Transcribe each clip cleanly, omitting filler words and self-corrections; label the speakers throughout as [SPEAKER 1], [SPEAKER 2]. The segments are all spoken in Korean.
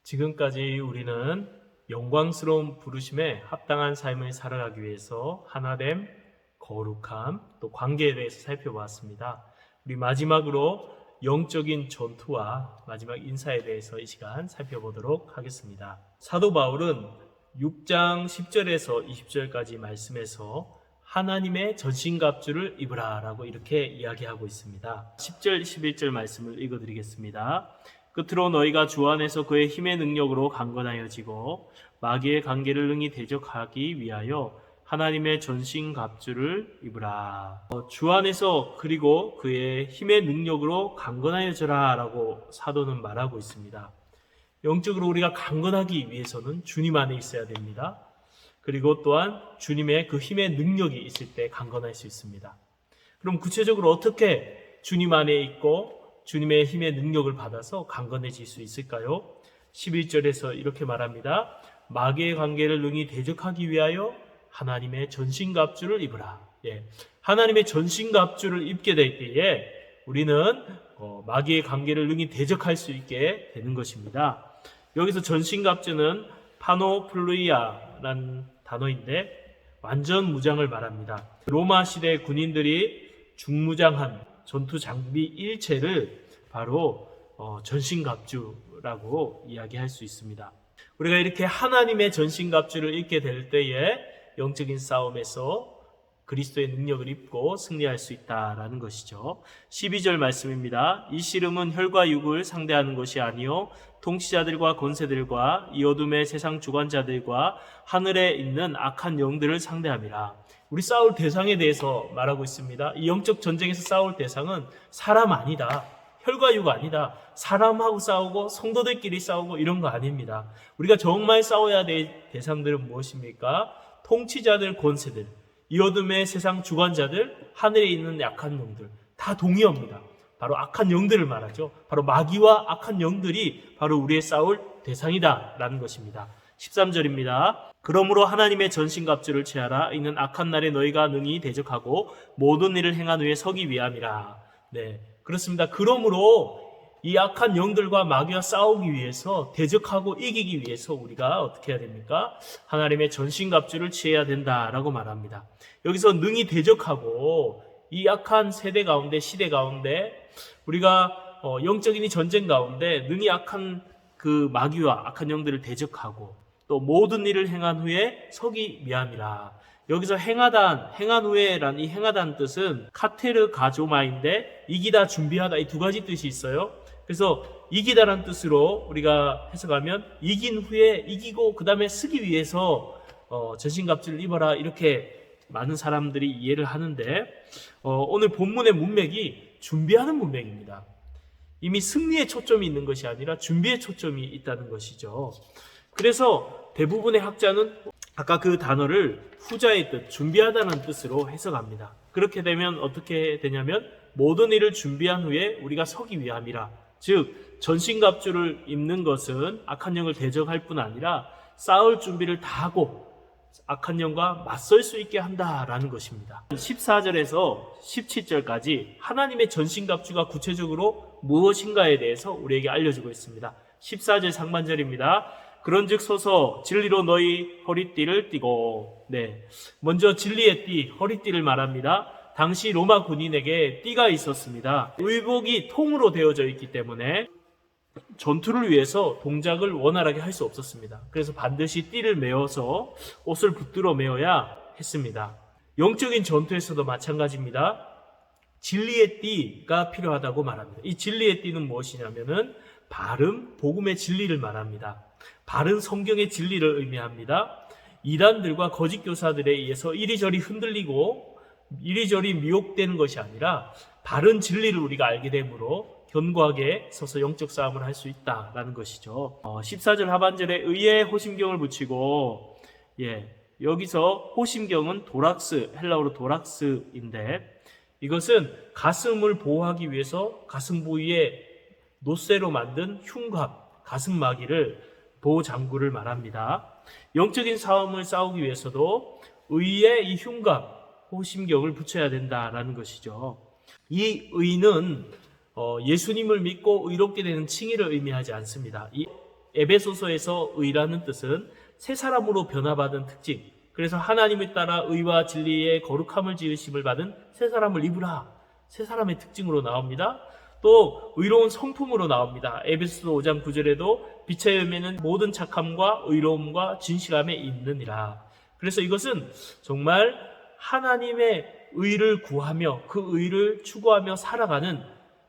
[SPEAKER 1] 지금까지 우리는 영광스러운 부르심에 합당한 삶을 살아가기 위해서 하나됨, 거룩함, 또 관계에 대해서 살펴보았습니다. 우리 마지막으로 영적인 전투와 마지막 인사에 대해서 이 시간 살펴보도록 하겠습니다. 사도 바울은 6장 10절에서 20절까지 말씀에서 하나님의 전신갑주를 입으라 라고 이렇게 이야기하고 있습니다. 10절, 11절 말씀을 읽어드리겠습니다. 끝으로 너희가 주 안에서 그의 힘의 능력으로 강건하여지고 마귀의 관계를 능히 대적하기 위하여 하나님의 전신갑주를 입으라. 주 안에서 그리고 그의 힘의 능력으로 강건하여져라 라고 사도는 말하고 있습니다. 영적으로 우리가 강건하기 위해서는 주님 안에 있어야 됩니다. 그리고 또한 주님의 그 힘의 능력이 있을 때 강건할 수 있습니다. 그럼 구체적으로 어떻게 주님 안에 있고 주님의 힘의 능력을 받아서 강건해질 수 있을까요? 11절에서 이렇게 말합니다. 마귀의 관계를 능히 대적하기 위하여 하나님의 전신갑주를 입으라. 하나님의 전신갑주를 입게 될 때에 우리는 마귀의 관계를 능히 대적할 수 있게 되는 것입니다. 여기서 전신갑주는 파노플루이아라는 단어인데 완전 무장을 말합니다. 로마 시대 군인들이 중무장한 전투 장비 일체를 바로 전신갑주라고 이야기할 수 있습니다. 우리가 이렇게 하나님의 전신갑주를 입게 될 때에 영적인 싸움에서 그리스도의 능력을 입고 승리할 수 있다라는 것이죠. 12절 말씀입니다. 이 씨름은 혈과 육을 상대하는 것이 아니요 통치자들과 권세들과 이 어둠의 세상 주관자들과 하늘에 있는 악한 영들을 상대함이라. 우리 싸울 대상에 대해서 말하고 있습니다. 이 영적 전쟁에서 싸울 대상은 사람 아니다. 혈과 육 아니다. 사람하고 싸우고 성도들끼리 싸우고 이런 거 아닙니다. 우리가 정말 싸워야 될 대상들은 무엇입니까? 통치자들, 권세들, 이 어둠의 세상 주관자들, 하늘에 있는 악한 영들 다 동의합니다. 바로 악한 영들을 말하죠. 바로 마귀와 악한 영들이 바로 우리의 싸울 대상이다라는 것입니다. 13절입니다. 그러므로 하나님의 전신갑주를 취하라. 이는 악한 날에 너희가 능히 대적하고 모든 일을 행한 후에 서기 위함이라. 그렇습니다. 그러므로 이 악한 영들과 마귀와 싸우기 위해서, 대적하고 이기기 위해서 우리가 어떻게 해야 됩니까? 하나님의 전신갑주를 취해야 된다라고 말합니다. 여기서 능히 대적하고 이 악한 세대 가운데, 시대 가운데 우리가 영적인 이 전쟁 가운데 능히 악한 그 마귀와 악한 영들을 대적하고 또 모든 일을 행한 후에 서기 위함이라. 여기서 행한 후에란 이 행하다는 뜻은 카테르 가조마인데 이기다, 준비하다, 이 두 가지 뜻이 있어요. 그래서 이기다라는 뜻으로 우리가 해석하면 이긴 후에 이기고 그 다음에 쓰기 위해서 전신갑주를 입어라, 이렇게 많은 사람들이 이해를 하는데 오늘 본문의 문맥이 준비하는 문맥입니다. 이미 승리에 초점이 있는 것이 아니라 준비에 초점이 있다는 것이죠. 그래서 대부분의 학자는 아까 그 단어를 후자의 뜻, 준비하다는 뜻으로 해석합니다. 그렇게 되면 어떻게 되냐면 모든 일을 준비한 후에 우리가 서기 위함이라. 즉 전신갑주를 입는 것은 악한 영을 대적할 뿐 아니라 싸울 준비를 다 하고 악한 영과 맞설 수 있게 한다라는 것입니다. 14절에서 17절까지 하나님의 전신갑주가 구체적으로 무엇인가에 대해서 우리에게 알려주고 있습니다. 14절 상반절입니다. 그런즉 서서 진리로 너희 허리띠를 띠고. 먼저 진리의 띠, 허리띠를 말합니다. 당시 로마 군인에게 띠가 있었습니다. 의복이 통으로 되어져 있기 때문에 전투를 위해서 동작을 원활하게 할 수 없었습니다. 그래서 반드시 띠를 메어서 옷을 붙들어 메어야 했습니다. 영적인 전투에서도 마찬가지입니다. 진리의 띠가 필요하다고 말합니다. 이 진리의 띠는 무엇이냐면은 바른 복음의 진리를 말합니다. 바른 성경의 진리를 의미합니다. 이단들과 거짓 교사들에 의해서 이리저리 흔들리고 이리저리 미혹되는 것이 아니라 바른 진리를 우리가 알게 되므로 견고하게 서서 영적 싸움을 할 수 있다라는 것이죠. 14절 하반절에 의의 호심경을 붙이고, 여기서 호심경은 도락스, 헬라어로 도락스인데 이것은 가슴을 보호하기 위해서 가슴 부위에 노쇠로 만든 흉갑, 가슴마기를 보호 장구를 말합니다. 영적인 싸움을 싸우기 위해서도 의의 이 흉갑, 호심경을 붙여야 된다라는 것이죠. 이 의는 예수님을 믿고 의롭게 되는 칭의를 의미하지 않습니다. 이 에베소서에서 의라는 뜻은 새 사람으로 변화받은 특징, 그래서 하나님을 따라 의와 진리의 거룩함을 지으심을 받은 새 사람을 입으라, 새 사람의 특징으로 나옵니다. 또 의로운 성품으로 나옵니다. 에베소서 5장 9절에도 빛의 열매는 모든 착함과 의로움과 진실함에 있느니라. 그래서 이것은 정말 하나님의 의를 구하며 그 의를 추구하며 살아가는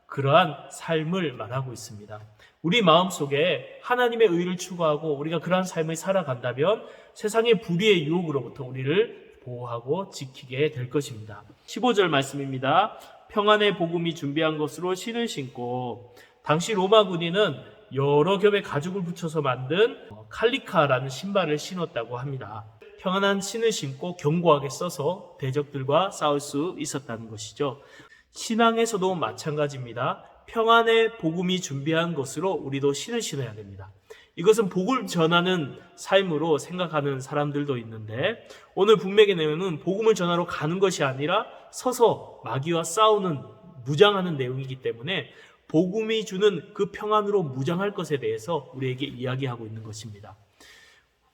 [SPEAKER 1] 그러한 삶을 말하고 있습니다. 우리 마음속에 하나님의 의를 추구하고 우리가 그러한 삶을 살아간다면 세상의 불의의 유혹으로부터 우리를 보호하고 지키게 될 것입니다. 15절 말씀입니다. 평안의 복음이 준비한 것으로 신을 신고, 당시 로마 군인은 여러 겹의 가죽을 붙여서 만든 칼리카라는 신발을 신었다고 합니다. 평안한 신을 신고 견고하게 써서 대적들과 싸울 수 있었다는 것이죠. 신앙에서도 마찬가지입니다. 평안의 복음이 준비한 것으로 우리도 신을 신어야 됩니다. 이것은 복을 전하는 삶으로 생각하는 사람들도 있는데, 오늘 분명히 내용은 복음을 전하러 가는 것이 아니라 서서 마귀와 싸우는, 무장하는 내용이기 때문에 복음이 주는 그 평안으로 무장할 것에 대해서 우리에게 이야기하고 있는 것입니다.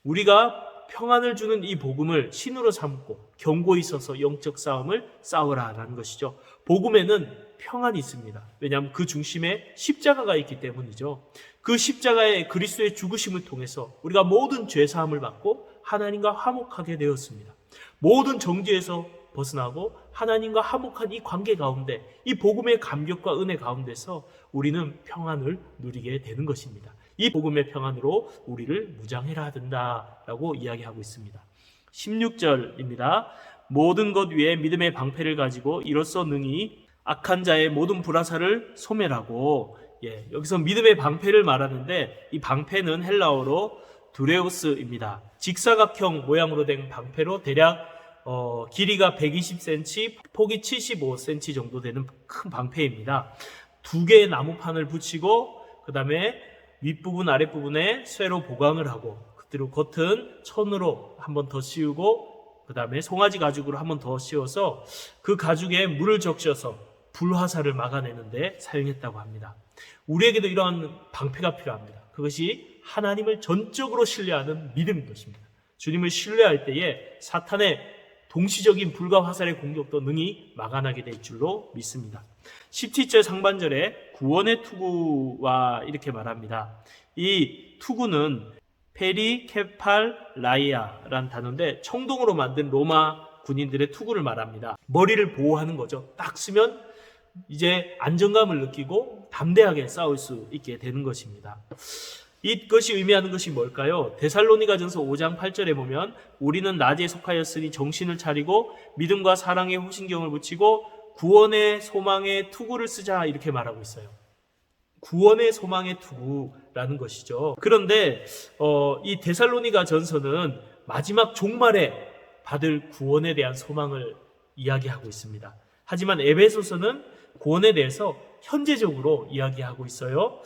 [SPEAKER 1] 우리가 평안을 주는 이 복음을 신으로 삼고 견고히 서서 영적 싸움을 싸우라라는 것이죠. 복음에는 평안이 있습니다. 왜냐하면 그 중심에 십자가가 있기 때문이죠. 그 십자가의 그리스도의 죽으심을 통해서 우리가 모든 죄사함을 받고 하나님과 화목하게 되었습니다. 모든 정죄에서 벗어나고 하나님과 화목한 이 관계 가운데, 이 복음의 감격과 은혜 가운데서 우리는 평안을 누리게 되는 것입니다. 이 복음의 평안으로 우리를 무장해라 된다라고 이야기하고 있습니다. 16절입니다. 모든 것 위에 믿음의 방패를 가지고 이로써 능히 악한 자의 모든 불화살을 소멸하고, 여기서 믿음의 방패를 말하는데 이 방패는 헬라어로 두레오스입니다. 직사각형 모양으로 된 방패로 대략 길이가 120cm, 폭이 75cm 정도 되는 큰 방패입니다. 두 개의 나무판을 붙이고 그 다음에 윗부분 아랫부분에 쇠로 보강을 하고, 그리고 겉은 천으로 한 번 더 씌우고 그 다음에 송아지 가죽으로 한 번 더 씌워서 그 가죽에 물을 적셔서 불화살을 막아내는데 사용했다고 합니다. 우리에게도 이러한 방패가 필요합니다. 그것이 하나님을 전적으로 신뢰하는 믿음인 것입니다. 주님을 신뢰할 때에 사탄의 동시적인 불과 화살의 공격도 능히 막아나게 될 줄로 믿습니다. 17절 상반절에 구원의 투구와 이렇게 말합니다. 이 투구는 페리케팔라이아라는 단어인데 청동으로 만든 로마 군인들의 투구를 말합니다. 머리를 보호하는 거죠. 딱 쓰면 이제 안정감을 느끼고 담대하게 싸울 수 있게 되는 것입니다. 이것이 의미하는 것이 뭘까요? 데살로니가전서 5장 8절에 보면 우리는 낮에 속하였으니 정신을 차리고 믿음과 사랑의 호신경을 붙이고 구원의 소망의 투구를 쓰자, 이렇게 말하고 있어요. 구원의 소망의 투구라는 것이죠. 그런데 이 데살로니가전서는 마지막 종말에 받을 구원에 대한 소망을 이야기하고 있습니다. 하지만 에베소서는 구원에 대해서 현재적으로 이야기하고 있어요.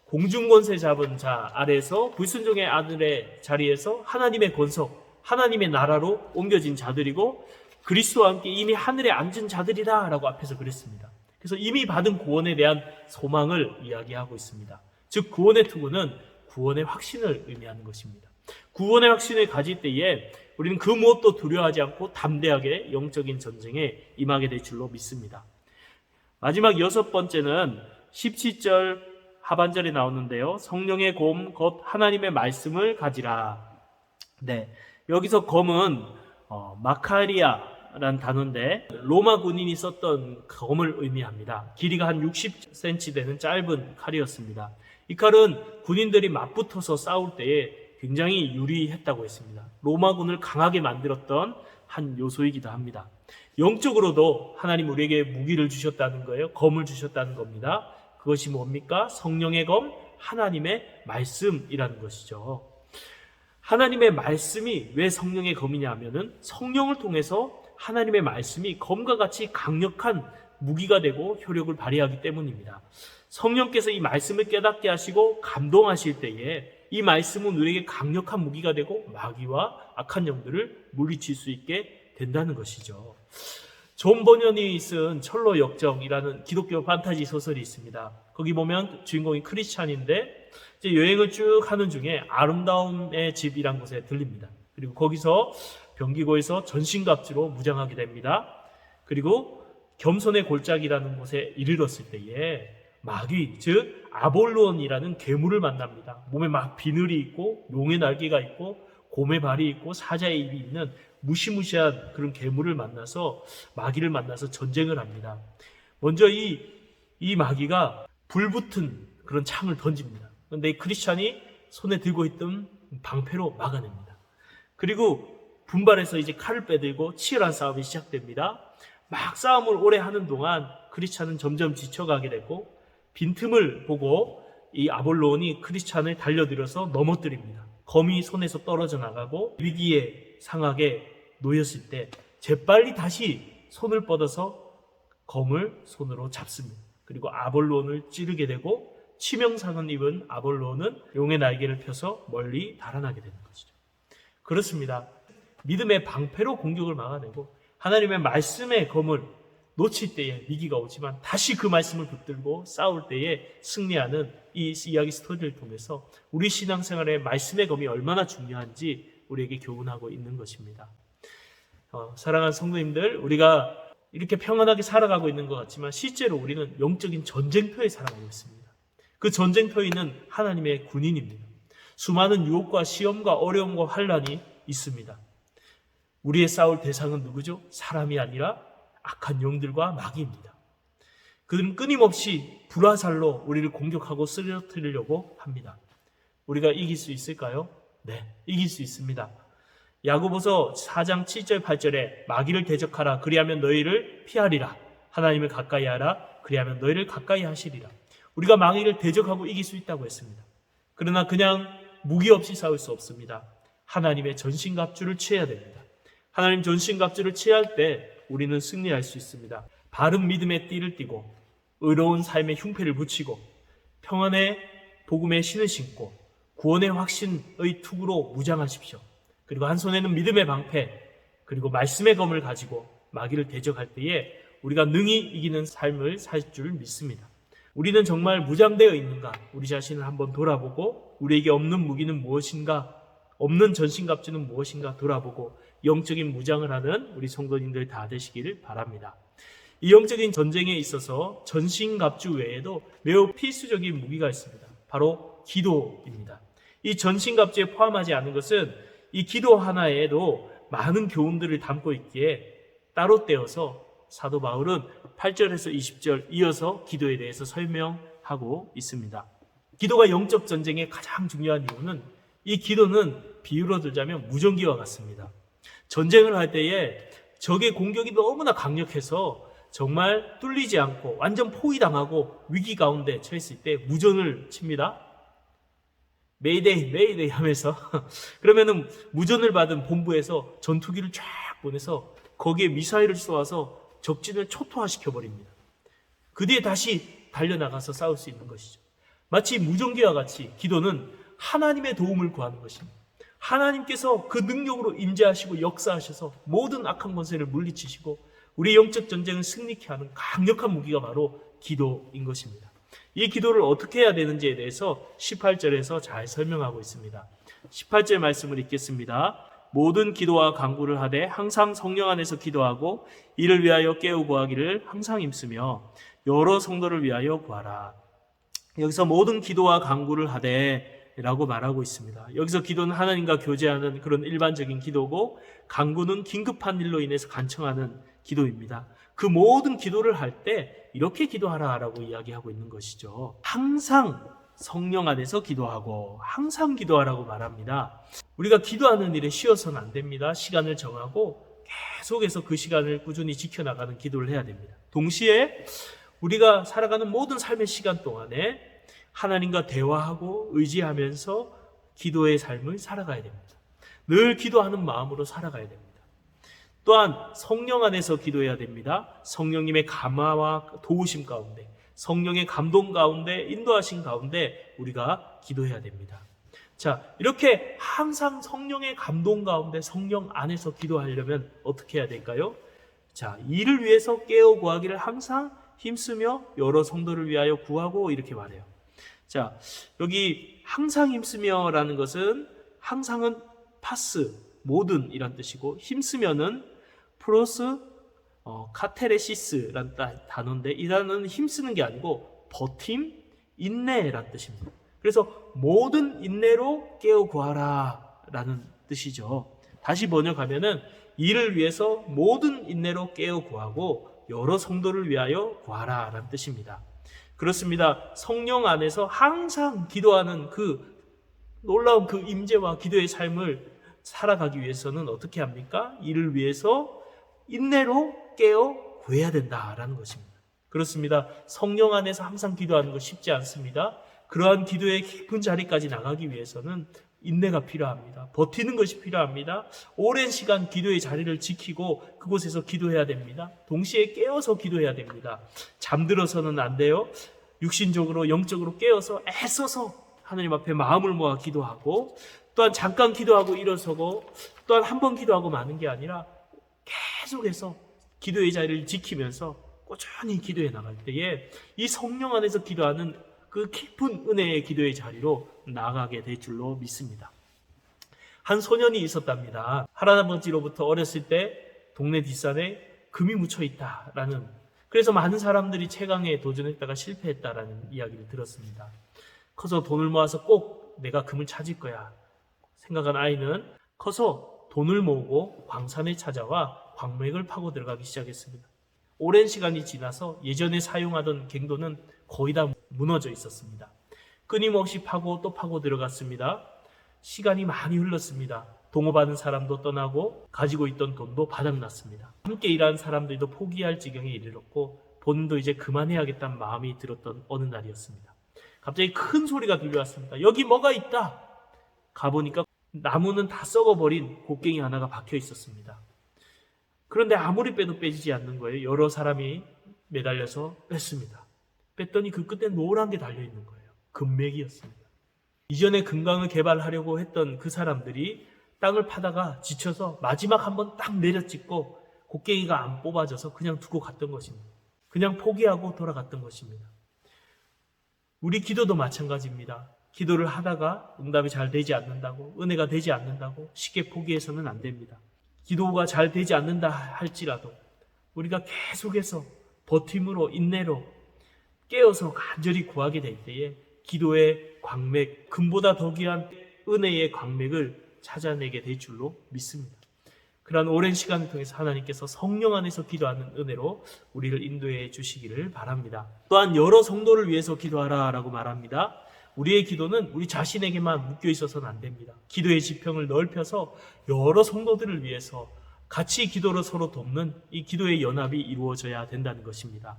[SPEAKER 1] 공중권세 잡은 자 아래에서 불순종의 아들의 자리에서 하나님의 권석, 하나님의 나라로 옮겨진 자들이고 그리스도와 함께 이미 하늘에 앉은 자들이다 라고 앞에서 그랬습니다. 그래서 이미 받은 구원에 대한 소망을 이야기하고 있습니다. 즉 구원의 투구는 구원의 확신을 의미하는 것입니다. 구원의 확신을 가질 때에 우리는 그 무엇도 두려워하지 않고 담대하게 영적인 전쟁에 임하게 될 줄로 믿습니다. 마지막 6번째는 17절 하반절에 나오는데요. 성령의 검 곧 하나님의 말씀을 가지라. 여기서 검은 마카리아라는 단어인데 로마 군인이 썼던 검을 의미합니다. 길이가 한 60cm 되는 짧은 칼이었습니다. 이 칼은 군인들이 맞붙어서 싸울 때에 굉장히 유리했다고 했습니다. 로마군을 강하게 만들었던 한 요소이기도 합니다. 영적으로도 하나님 우리에게 무기를 주셨다는 거예요. 검을 주셨다는 겁니다. 그것이 뭡니까? 성령의 검, 하나님의 말씀이라는 것이죠. 하나님의 말씀이 왜 성령의 검이냐 하면은 성령을 통해서 하나님의 말씀이 검과 같이 강력한 무기가 되고 효력을 발휘하기 때문입니다. 성령께서 이 말씀을 깨닫게 하시고 감동하실 때에 이 말씀은 우리에게 강력한 무기가 되고 마귀와 악한 영들을 물리칠 수 있게 된다는 것이죠. 존 버년이 쓴 철로 역정이라는 기독교 판타지 소설이 있습니다. 거기 보면 주인공이 크리스찬인데 이제 여행을 쭉 하는 중에 아름다움의 집이란 곳에 들립니다. 그리고 거기서 병기고에서 전신갑주로 무장하게 됩니다. 그리고 겸손의 골짜기라는 곳에 이르렀을 때에 마귀, 즉 아볼론이라는 괴물을 만납니다. 몸에 막 비늘이 있고 용의 날개가 있고 곰의 발이 있고 사자의 입이 있는 무시무시한 그런 괴물을 만나서 마귀를 만나서 전쟁을 합니다. 먼저 이 마귀가 불붙은 그런 창을 던집니다. 그런데 이 크리스찬이 손에 들고 있던 방패로 막아냅니다. 그리고 분발해서 이제 칼을 빼들고 치열한 싸움이 시작됩니다. 막 싸움을 오래 하는 동안 크리스찬은 점점 지쳐가게 되고 빈틈을 보고 이 아볼론이 크리스찬을 달려들어서 넘어뜨립니다. 검이 손에서 떨어져 나가고 위기에 상하게 놓였을 때 재빨리 다시 손을 뻗어서 검을 손으로 잡습니다. 그리고 아볼론을 찌르게 되고 치명상을 입은 아볼론은 용의 날개를 펴서 멀리 달아나게 되는 것이죠. 그렇습니다. 믿음의 방패로 공격을 막아내고 하나님의 말씀의 검을 놓칠 때에 위기가 오지만 다시 그 말씀을 붙들고 싸울 때에 승리하는 이 이야기 스토리를 통해서 우리 신앙생활에 말씀의 검이 얼마나 중요한지 우리에게 교훈하고 있는 것입니다. 사랑하는 성도님들, 우리가 이렇게 평안하게 살아가고 있는 것 같지만 실제로 우리는 영적인 전쟁터에 살아가고 있습니다. 그 전쟁터에는 하나님의 군인입니다. 수많은 유혹과 시험과 어려움과 환난이 있습니다. 우리의 싸울 대상은 누구죠? 사람이 아니라 악한 영들과 마귀입니다. 그들은 끊임없이 불화살로 우리를 공격하고 쓰러뜨리려고 합니다. 우리가 이길 수 있을까요? 네, 이길 수 있습니다. 야고보서 4장 7절 8절에 마귀를 대적하라 그리하면 너희를 피하리라. 하나님을 가까이 하라 그리하면 너희를 가까이 하시리라. 우리가 마귀를 대적하고 이길 수 있다고 했습니다. 그러나 그냥 무기 없이 싸울 수 없습니다. 하나님의 전신갑주를 취해야 됩니다. 하나님 전신갑주를 취할 때 우리는 승리할 수 있습니다. 바른 믿음의 띠를 띠고 의로운 삶의 흉패를 붙이고 평안의 복음의 신을 신고 구원의 확신의 투구로 무장하십시오. 그리고 한 손에는 믿음의 방패 그리고 말씀의 검을 가지고 마귀를 대적할 때에 우리가 능히 이기는 삶을 살 줄 믿습니다. 우리는 정말 무장되어 있는가? 우리 자신을 한번 돌아보고 우리에게 없는 무기는 무엇인가? 없는 전신갑주는 무엇인가 돌아보고 영적인 무장을 하는 우리 성도님들 다 되시기를 바랍니다. 이 영적인 전쟁에 있어서 전신갑주 외에도 매우 필수적인 무기가 있습니다. 바로 기도입니다. 이 전신갑주에 포함하지 않은 것은 이 기도 하나에도 많은 교훈들을 담고 있기에 따로 떼어서 사도 바울은 8절에서 20절 이어서 기도에 대해서 설명하고 있습니다. 기도가 영적 전쟁의 가장 중요한 이유는 이 기도는 비유로 들자면 무전기와 같습니다. 전쟁을 할 때에 적의 공격이 너무나 강력해서 정말 뚫리지 않고 완전 포위당하고 위기 가운데 처했을 때 무전을 칩니다. 메이데이 메이데이 하면서 그러면은 무전을 받은 본부에서 전투기를 쫙 보내서 거기에 미사일을 쏘아서 적진을 초토화시켜 버립니다. 그 뒤에 다시 달려나가서 싸울 수 있는 것이죠. 마치 무전기와 같이 기도는 하나님의 도움을 구하는 것입니다. 하나님께서 그 능력으로 임재하시고 역사하셔서 모든 악한 권세를 물리치시고 우리 영적 전쟁을 승리케 하는 강력한 무기가 바로 기도인 것입니다. 이 기도를 어떻게 해야 되는지에 대해서 18절에서 잘 설명하고 있습니다. 18절 말씀을 읽겠습니다. 모든 기도와 간구를 하되 항상 성령 안에서 기도하고 이를 위하여 깨우고 구하기를 항상 힘쓰며 여러 성도를 위하여 구하라. 여기서 모든 기도와 간구를 하되 라고 말하고 있습니다. 여기서 기도는 하나님과 교제하는 그런 일반적인 기도고 간구는 긴급한 일로 인해서 간청하는 기도입니다. 그 모든 기도를 할 때 이렇게 기도하라라고 이야기하고 있는 것이죠. 항상 성령 안에서 기도하고 항상 기도하라고 말합니다. 우리가 기도하는 일에 쉬어서는 안 됩니다. 시간을 정하고 계속해서 그 시간을 꾸준히 지켜나가는 기도를 해야 됩니다. 동시에 우리가 살아가는 모든 삶의 시간 동안에 하나님과 대화하고 의지하면서 기도의 삶을 살아가야 됩니다. 늘 기도하는 마음으로 살아가야 됩니다. 또한 성령 안에서 기도해야 됩니다. 성령님의 감화와 도우심 가운데, 성령의 감동 가운데, 인도하신 가운데 우리가 기도해야 됩니다. 자, 이렇게 항상 성령의 감동 가운데 성령 안에서 기도하려면 어떻게 해야 될까요? 자, 이를 위해서 깨어 구하기를 항상 힘쓰며 여러 성도를 위하여 구하고 이렇게 말해요. 자, 여기 항상 힘쓰며라는 것은 항상은 파스, 모든 이란 뜻이고 힘쓰면은 프로스 카테레시스라는 단어인데 이 단어는 힘쓰는 게 아니고 버팀, 인내란 뜻입니다. 그래서 모든 인내로 깨어 구하라 라는 뜻이죠. 다시 번역하면은 이를 위해서 모든 인내로 깨어 구하고 여러 성도를 위하여 구하라 라는 뜻입니다. 그렇습니다. 성령 안에서 항상 기도하는 그 놀라운 그 임재와 기도의 삶을 살아가기 위해서는 어떻게 합니까? 이를 위해서 인내로 깨어 구해야 된다라는 것입니다. 그렇습니다. 성령 안에서 항상 기도하는 거 쉽지 않습니다. 그러한 기도의 깊은 자리까지 나가기 위해서는 인내가 필요합니다. 버티는 것이 필요합니다. 오랜 시간 기도의 자리를 지키고 그곳에서 기도해야 됩니다. 동시에 깨어서 기도해야 됩니다. 잠들어서는 안 돼요. 육신적으로 영적으로 깨어서 애써서 하나님 앞에 마음을 모아 기도하고 또한 잠깐 기도하고 일어서고 또한 한 번 기도하고 마는 게 아니라 계속해서 기도의 자리를 지키면서 꾸준히 기도해 나갈 때에 이 성령 안에서 기도하는 그 깊은 은혜의 기도의 자리로 나아가게 될 줄로 믿습니다. 한 소년이 있었답니다. 할아버지로부터 어렸을 때 동네 뒷산에 금이 묻혀 있다라는, 그래서 많은 사람들이 채광에 도전했다가 실패했다라는 이야기를 들었습니다. 커서 돈을 모아서 꼭 내가 금을 찾을 거야 생각한 아이는 커서 돈을 모으고 광산에 찾아와 광맥을 파고 들어가기 시작했습니다. 오랜 시간이 지나서 예전에 사용하던 갱도는 거의 다 무너져 있었습니다. 끊임없이 파고 또 파고 들어갔습니다. 시간이 많이 흘렀습니다. 동업하는 사람도 떠나고 가지고 있던 돈도 바닥났습니다. 함께 일하는 사람들도 포기할 지경에 이르렀고 본인도 이제 그만해야겠다는 마음이 들었던 어느 날이었습니다. 갑자기 큰 소리가 들려왔습니다. 여기 뭐가 있다. 가보니까 나무는 다 썩어버린 곡괭이 하나가 박혀 있었습니다. 그런데 아무리 빼도 빼지지 않는 거예요. 여러 사람이 매달려서 뺐습니다. 뺐더니 그 끝에 노란 게 달려있는 거예요. 금맥이었습니다. 이전에 금강을 개발하려고 했던 그 사람들이 땅을 파다가 지쳐서 마지막 한번 딱 내려찍고 곡괭이가 안 뽑아져서 그냥 두고 갔던 것입니다. 그냥 포기하고 돌아갔던 것입니다. 우리 기도도 마찬가지입니다. 기도를 하다가 응답이 잘 되지 않는다고, 은혜가 되지 않는다고 쉽게 포기해서는 안 됩니다. 기도가 잘 되지 않는다 할지라도 우리가 계속해서 버팀으로 인내로 깨어서 간절히 구하게 될 때에 기도의 광맥, 금보다 더 귀한 은혜의 광맥을 찾아내게 될 줄로 믿습니다. 그러한 오랜 시간을 통해서 하나님께서 성령 안에서 기도하는 은혜로 우리를 인도해 주시기를 바랍니다. 또한 여러 성도를 위해서 기도하라라고 말합니다. 우리의 기도는 우리 자신에게만 묶여 있어서는 안 됩니다. 기도의 지평을 넓혀서 여러 성도들을 위해서 같이 기도로 서로 돕는 이 기도의 연합이 이루어져야 된다는 것입니다.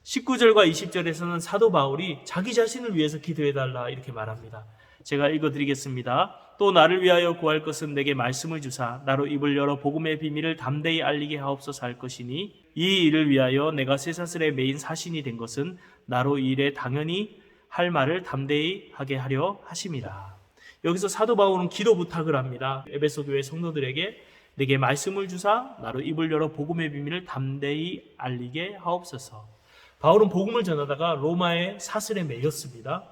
[SPEAKER 1] 19절과 20절에서는 사도 바울이 자기 자신을 위해서 기도해달라 이렇게 말합니다. 제가 읽어드리겠습니다. 또 나를 위하여 구할 것은 내게 말씀을 주사 나로 입을 열어 복음의 비밀을 담대히 알리게 하옵소서 할 것이니 이 일을 위하여 내가 쇠사슬에 매인 사신이 된 것은 나로 이 일에 당연히 할 말을 담대히 하게 하려 하심이라. 여기서 사도 바울은 기도 부탁을 합니다. 에베소 교회 성도들에게 내게 말씀을 주사 나로 입을 열어 복음의 비밀을 담대히 알리게 하옵소서. 바울은 복음을 전하다가 로마의 사슬에 매였습니다.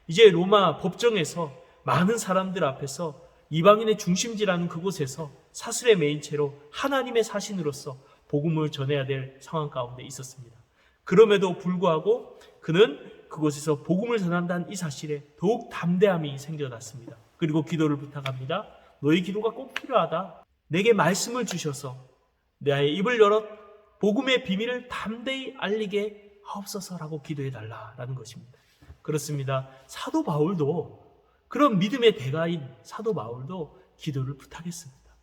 [SPEAKER 1] 이제 로마 법정에서 많은 사람들 앞에서 이방인의 중심지라는 그곳에서 사슬에 매인 채로 하나님의 사신으로서 복음을 전해야 될 상황 가운데 있었습니다. 그럼에도 불구하고 그는 그곳에서 복음을 전한다는 이 사실에 더욱 담대함이 생겨났습니다. 그리고 기도를 부탁합니다. 너희 기도가 꼭 필요하다. 내게 말씀을 주셔서 나의 입을 열어 복음의 비밀을 담대히 알리게 하옵소서라고 기도해달라라는 것입니다. 그렇습니다. 사도 바울도, 그런 믿음의 대가인 사도 바울도 기도를 부탁했습니다.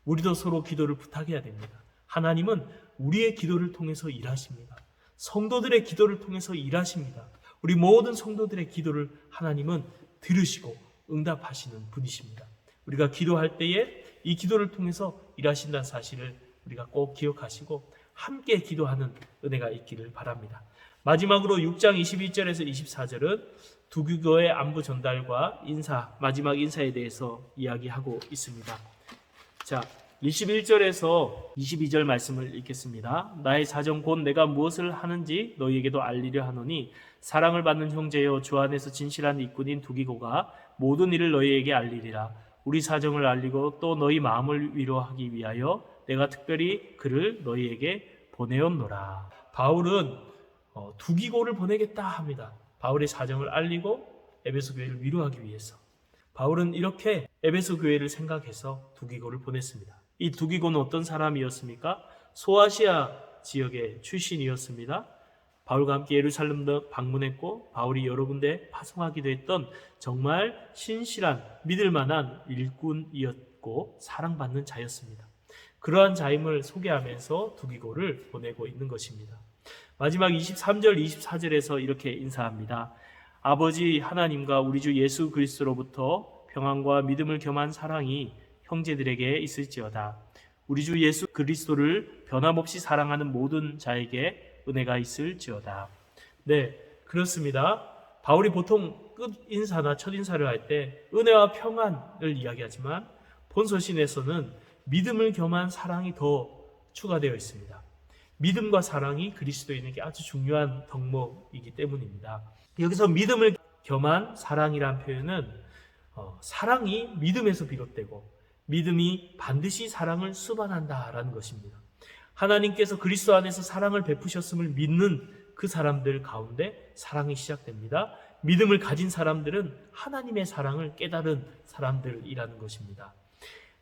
[SPEAKER 1] 우리도 서로 기도를 부탁해야 됩니다. 하나님은 우리의 기도를 통해서 일하십니다. 성도들의 기도를 통해서 일하십니다. 우리 모든 성도들의 기도를 하나님은 들으시고 응답하시는 분이십니다. 우리가 기도할 때에 이 기도를 통해서 일하신다는 사실을 우리가 꼭 기억하시고 함께 기도하는 은혜가 있기를 바랍니다. 마지막으로 6장 21절에서 24절은 두 교회의 안부 전달과 인사, 마지막 인사에 대해서 이야기하고 있습니다. 자, 21절에서 22절 말씀을 읽겠습니다. 나의 사정 곧 내가 무엇을 하는지 너희에게도 알리려 하노니 사랑을 받는 형제여 주 안에서 진실한 일꾼인 두기고가 모든 일을 너희에게 알리리라. 우리 사정을 알리고 또 너희 마음을 위로하기 위하여 내가 특별히 그를 너희에게 보내었노라. 바울은 두기고를 보내겠다 합니다. 바울의 사정을 알리고 에베소 교회를 위로하기 위해서. 바울은 이렇게 에베소 교회를 생각해서 두기고를 보냈습니다. 이 두기고는 어떤 사람이었습니까? 소아시아 지역의 출신이었습니다. 바울과 함께 예루살렘도 방문했고 바울이 여러 군데 파송하기도 했던 정말 신실한 믿을 만한 일꾼이었고 사랑받는 자였습니다. 그러한 자임을 소개하면서 두기고를 보내고 있는 것입니다. 마지막 23절 24절에서 이렇게 인사합니다. 아버지 하나님과 우리 주 예수 그리스도로부터 평안과 믿음을 겸한 사랑이 형제들에게 있을지어다. 우리 주 예수 그리스도를 변함없이 사랑하는 모든 자에게 은혜가 있을지어다. 네, 그렇습니다. 바울이 보통 끝 인사나 첫 인사를 할 때 은혜와 평안을 이야기하지만 본서신에서는 믿음을 겸한 사랑이 더 추가되어 있습니다. 믿음과 사랑이 그리스도인에게 아주 중요한 덕목이기 때문입니다. 여기서 믿음을 겸한 사랑이란 표현은 사랑이 믿음에서 비롯되고 믿음이 반드시 사랑을 수반한다라는 것입니다. 하나님께서 그리스도 안에서 사랑을 베푸셨음을 믿는 그 사람들 가운데 사랑이 시작됩니다. 믿음을 가진 사람들은 하나님의 사랑을 깨달은 사람들이라는 것입니다.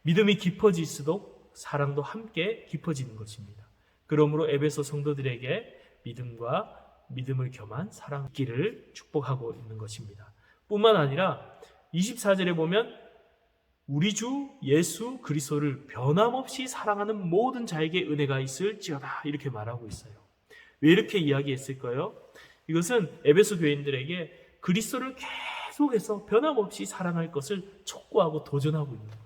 [SPEAKER 1] 믿음이 깊어질수록 사랑도 함께 깊어지는 것입니다. 그러므로 에베소 성도들에게 믿음과 믿음을 겸한 사랑 있기를 축복하고 있는 것입니다. 뿐만 아니라 24절에 보면 우리 주 예수 그리스도를 변함없이 사랑하는 모든 자에게 은혜가 있을지어다 이렇게 말하고 있어요. 왜 이렇게 이야기했을까요? 이것은 에베소 교인들에게 그리스도를 계속해서 변함없이 사랑할 것을 촉구하고 도전하고 있는 거예요.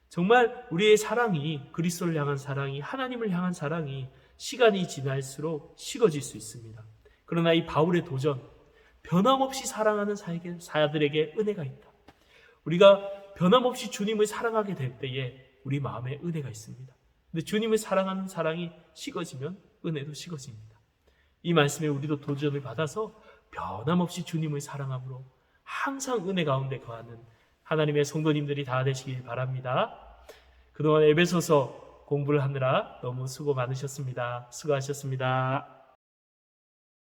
[SPEAKER 1] 정말 우리의 사랑이 그리스도를 향한 사랑이 하나님을 향한 사랑이 시간이 지날수록 식어질 수 있습니다. 그러나 이 바울의 도전 변함없이 사랑하는 사들에게 은혜가 있다. 우리가 변함없이 주님을 사랑하게 될 때에 우리 마음에 은혜가 있습니다. 근데 주님을 사랑하는 사랑이 식어지면 은혜도 식어집니다. 이 말씀에 우리도 도전을 받아서 변함없이 주님을 사랑함으로 항상 은혜 가운데 거하는 하나님의 성도님들이 다 되시길 바랍니다. 그동안 에베소서 공부를 하느라 너무 수고 많으셨습니다. 수고하셨습니다.